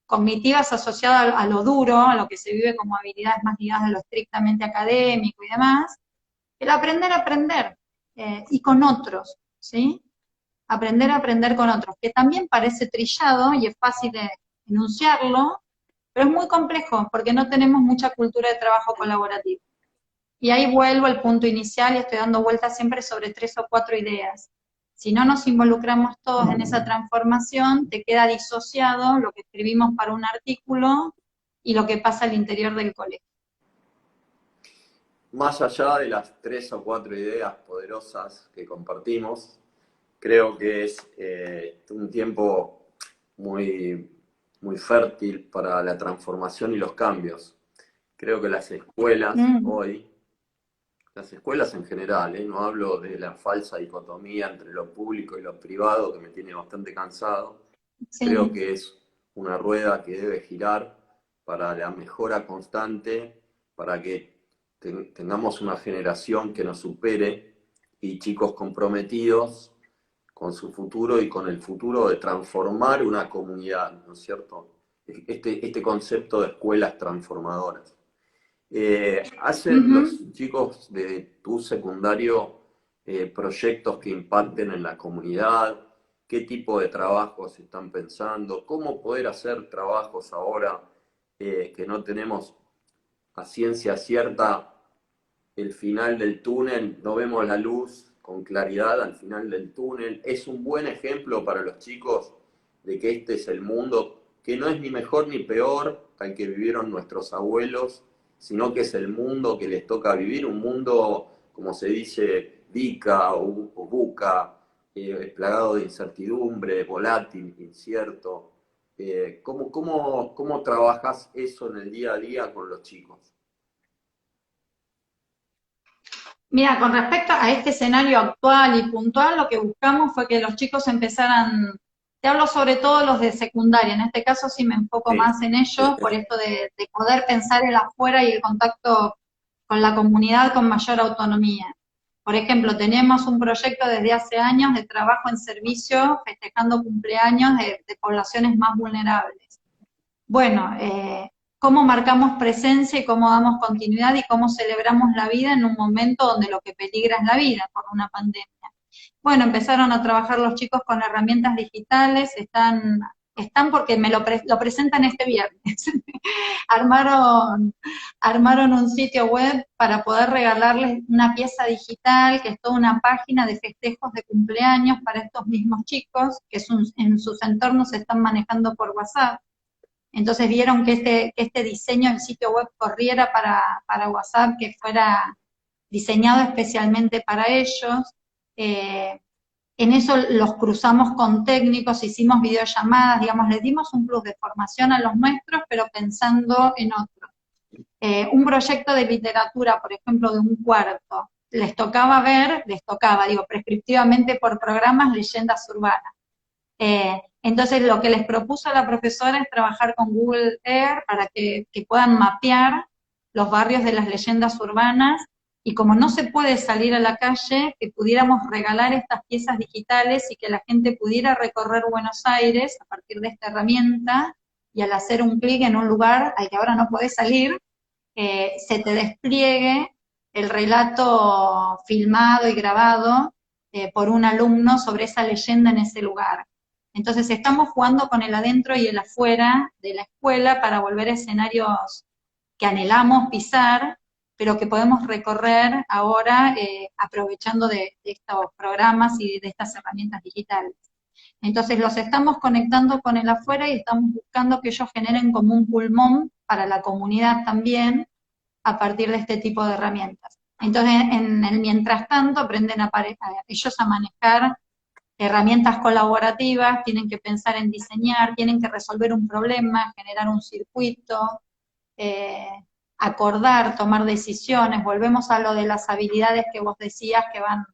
cognitivas asociadas a lo duro, a lo que se vive como habilidades más ligadas a lo estrictamente académico y demás, el aprender a aprender, y con otros, ¿sí? Aprender a aprender con otros, que también parece trillado y es fácil de enunciarlo, pero es muy complejo porque no tenemos mucha cultura de trabajo colaborativo. Y ahí vuelvo al punto inicial y estoy dando vueltas siempre sobre 3 o 4 ideas. Si no nos involucramos todos en esa transformación, te queda disociado lo que escribimos para un artículo y lo que pasa al interior del colegio. Más allá de las 3 o 4 ideas poderosas que compartimos, creo que es un tiempo muy, muy fértil para la transformación y los cambios. Creo que las escuelas hoy, las escuelas en general, no hablo de la falsa dicotomía entre lo público y lo privado, que me tiene bastante cansado, Sí. creo que es una rueda que debe girar para la mejora constante, para que tengamos una generación que nos supere y chicos comprometidos con su futuro y con el futuro de transformar una comunidad, ¿no es cierto? Este concepto de escuelas transformadoras. ¿Hacen los chicos de tu secundario proyectos que impacten en la comunidad? ¿Qué tipo de trabajos están pensando? ¿Cómo poder hacer trabajos ahora que no tenemos a ciencia cierta el final del túnel? No vemos la luz con claridad al final del túnel. Es un buen ejemplo para los chicos de que este es el mundo, que no es ni mejor ni peor al que vivieron nuestros abuelos, sino que es el mundo que les toca vivir, un mundo, como se dice, VICA o VUCA, plagado de incertidumbre, volátil, incierto. ¿Cómo trabajas eso en el día a día con los chicos? Mira, con respecto a este escenario actual y puntual, lo que buscamos fue que los chicos empezaran, te hablo sobre todo los de secundaria, en este caso sí me enfoco Sí. más en ellos, por esto de poder pensar el afuera y el contacto con la comunidad con mayor autonomía. Por ejemplo, tenemos un proyecto desde hace años de trabajo en servicio, festejando cumpleaños de poblaciones más vulnerables. Bueno, cómo marcamos presencia y cómo damos continuidad y cómo celebramos la vida en un momento donde lo que peligra es la vida por una pandemia. Bueno, empezaron a trabajar los chicos con herramientas digitales, están están porque lo presentan este viernes. armaron, armaron un sitio web para poder regalarles una pieza digital, que es toda una página de festejos de cumpleaños para estos mismos chicos, que en sus entornos se están manejando por WhatsApp. Entonces vieron que este diseño del sitio web corriera para WhatsApp, que fuera diseñado especialmente para ellos. En eso los cruzamos con técnicos, hicimos videollamadas, digamos, les dimos un plus de formación a los nuestros, pero pensando en otros. Un proyecto de literatura, por ejemplo, de un cuarto, les tocaba, prescriptivamente por programas, leyendas urbanas. Entonces lo que les propuso la profesora es trabajar con Google Earth para que puedan mapear los barrios de las leyendas urbanas, y como no se puede salir a la calle, que pudiéramos regalar estas piezas digitales y que la gente pudiera recorrer Buenos Aires a partir de esta herramienta, y al hacer un clic en un lugar al que ahora no podés salir, se te despliegue el relato filmado y grabado por un alumno sobre esa leyenda en ese lugar. Entonces estamos jugando con el adentro y el afuera de la escuela para volver a escenarios que anhelamos pisar, pero que podemos recorrer ahora aprovechando de estos programas y de estas herramientas digitales. Entonces los estamos conectando con el afuera y estamos buscando que ellos generen como un pulmón para la comunidad también a partir de este tipo de herramientas. Entonces en el mientras tanto aprenden ellos a manejar herramientas colaborativas, tienen que pensar en diseñar, tienen que resolver un problema, generar un circuito, acordar, tomar decisiones. Volvemos a lo de las habilidades que vos decías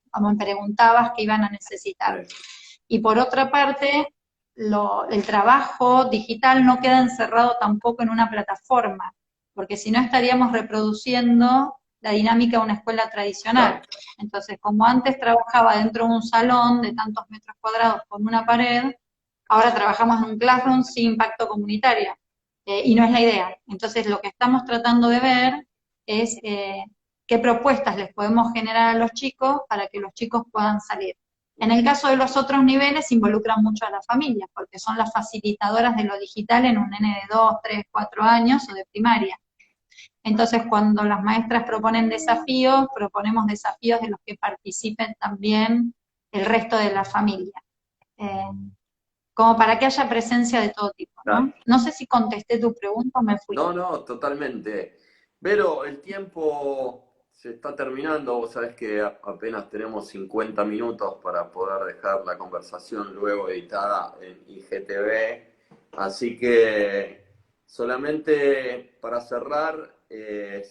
como me preguntabas, que iban a necesitar. Y por otra parte, el trabajo digital no queda encerrado tampoco en una plataforma, porque si no estaríamos reproduciendo la dinámica de una escuela tradicional. Entonces, como antes trabajaba dentro de un salón de tantos metros cuadrados con una pared, ahora trabajamos en un classroom sin impacto comunitario, y no es la idea. Entonces, lo que estamos tratando de ver es qué propuestas les podemos generar a los chicos para que los chicos puedan salir. En el caso de los otros niveles, involucran mucho a las familias, porque son las facilitadoras de lo digital en un nene de 2, 3, 4 años o de primaria. Entonces, cuando las maestras proponen desafíos, proponemos desafíos de los que participen también el resto de la familia. Como para que haya presencia de todo tipo, ¿no? Claro. No sé si contesté tu pregunta o me fui. No, totalmente. Vero, el tiempo se está terminando, vos sabés que apenas tenemos 50 minutos para poder dejar la conversación luego editada en IGTV, así que solamente para cerrar,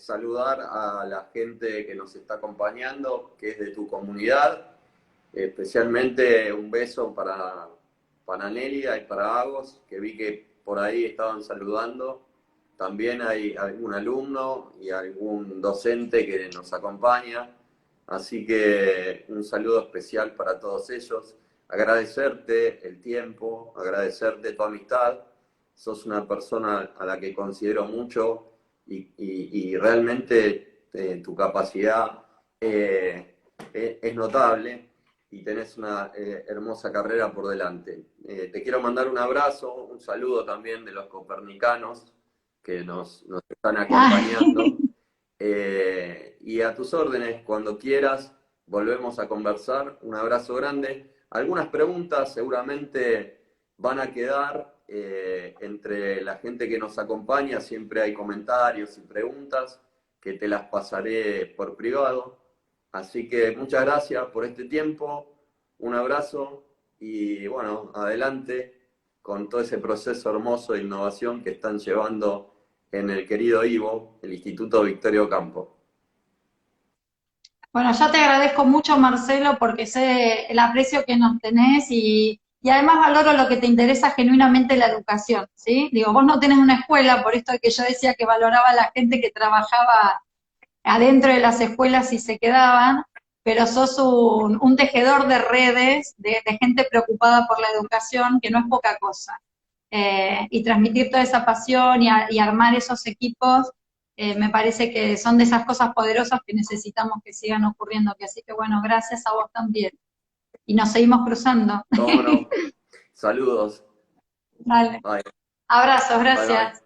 saludar a la gente que nos está acompañando, que es de tu comunidad, especialmente un beso para Nelia y para Agos, que vi que por ahí estaban saludando. También hay algún alumno y algún docente que nos acompaña, así que un saludo especial para todos ellos. Agradecerte el tiempo, agradecerte tu amistad. Sos una persona a la que considero mucho y realmente tu capacidad es notable y tenés una hermosa carrera por delante. Te quiero mandar un abrazo, un saludo también de los copernicanos que nos están acompañando. Y a tus órdenes, cuando quieras, volvemos a conversar. Un abrazo grande. Algunas preguntas seguramente van a quedar entre la gente que nos acompaña. Siempre hay comentarios y preguntas que te las pasaré por privado. Así que muchas gracias por este tiempo. Un abrazo y bueno, adelante con todo ese proceso hermoso de innovación que están llevando en el querido IVO, el Instituto Victorio Campo. Bueno, ya te agradezco mucho, Marcelo, porque sé el aprecio que nos tenés y además valoro lo que te interesa genuinamente la educación, ¿sí? Digo, vos no tenés una escuela, por esto que yo decía que valoraba a la gente que trabajaba adentro de las escuelas y se quedaban, pero sos un tejedor de redes, de gente preocupada por la educación, que no es poca cosa. Y transmitir toda esa pasión y armar esos equipos, me parece que son de esas cosas poderosas que necesitamos que sigan ocurriendo. Así que bueno, gracias a vos también. Y nos seguimos cruzando. No. Saludos. Dale. Bye, Abrazos, bye, bye. gracias.